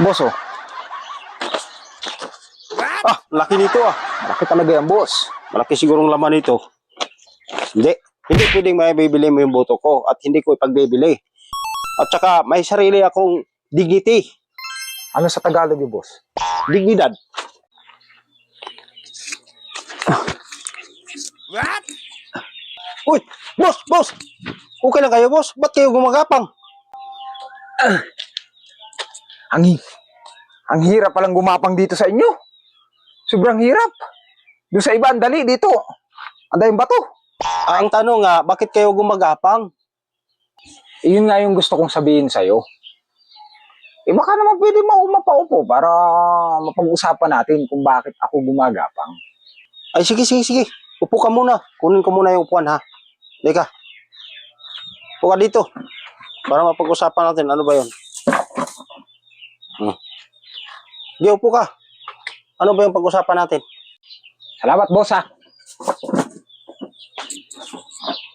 Boss, oh. Laki nito ah. Malaki talaga yan, boss. Malaki sigurong laman nito. Hindi pwedeng may bibili mo yung boto ko at hindi ko ipagbibili. At saka may sarili akong dignity, Ano sa Tagalog yung boss? dignidad. What? Uy, boss! Okay lang kayo, boss? Ba't kayo gumagapang? Ang hirap palang gumapang dito sa inyo. Sobrang hirap. Doon sa iba, ang dali. Dito, ang dayong bato. Ang tanong nga, bakit kayo gumagapang? Iyon nga yung gusto kong sabihin sa'yo. Baka naman pwede mapaupo para mapag-usapan natin kung bakit ako gumagapang. Ay, sige. Upo ka muna. Kunin ko muna yung upuan, ha? Deka. Upo ka dito. Para mapag-usapan natin. Ano ba yun? Di, upo ka. Ano ba yung pag-usapan natin? Salamat, boss, ha.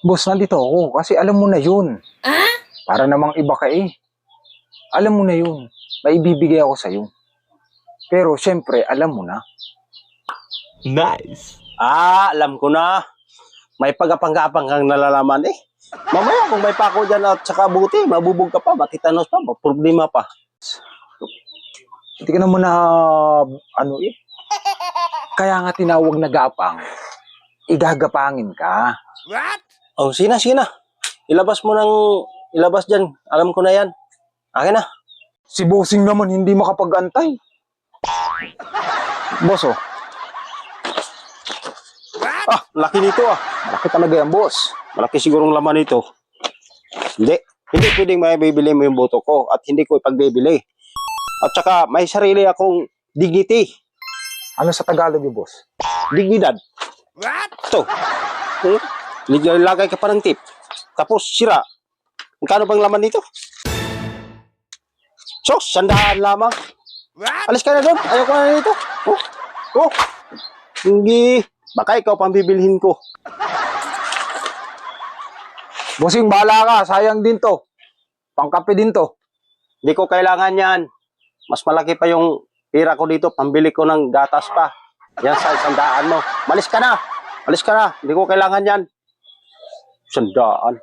Boss, nandito ako kasi alam mo na yun. Para namang iba ka eh. Alam mo na yun. May ibibigay ako sa'yo. Pero, syempre, alam mo na. Nice. Alam ko na. May pagapang-gapang kang nalalaman eh. Mamaya kung may pako dyan at saka buti, mabubog ka pa, matitanos pa, problema pa. Hindi ka naman na, Kaya nga tinawag na gapang. Igagapangin ka. What? Oh, sige na. Ilabas dyan. Alam ko na yan. Akin na. Si bossing naman hindi makapag-antay. Boss, oh. What? Laki nito ah. Malaki talaga yan, boss. Malaki sigurong laman nito. Hindi pwedeng may bibili mo yung boto ko at hindi ko ipagbibili. At saka may sarili akong dignity, Ano sa Tagalog yung boss? dignidad. What? Ito. Nilagay ka pa ng tip. Tapos sira. Magkano bang laman nito? So, 100 lamang. What? Alis ka na doon. Ayoko na nito. Hindi. Baka ikaw pang bibilhin ko. Bossing, bahala ka. Sayang din to. Pangkape din to. Hindi ko kailangan yan. Mas malaki pa yung pira ko dito. Pambili ko ng gatas pa. Yan sa 100 mo. Malis ka na. Hindi ko kailangan yan. 100.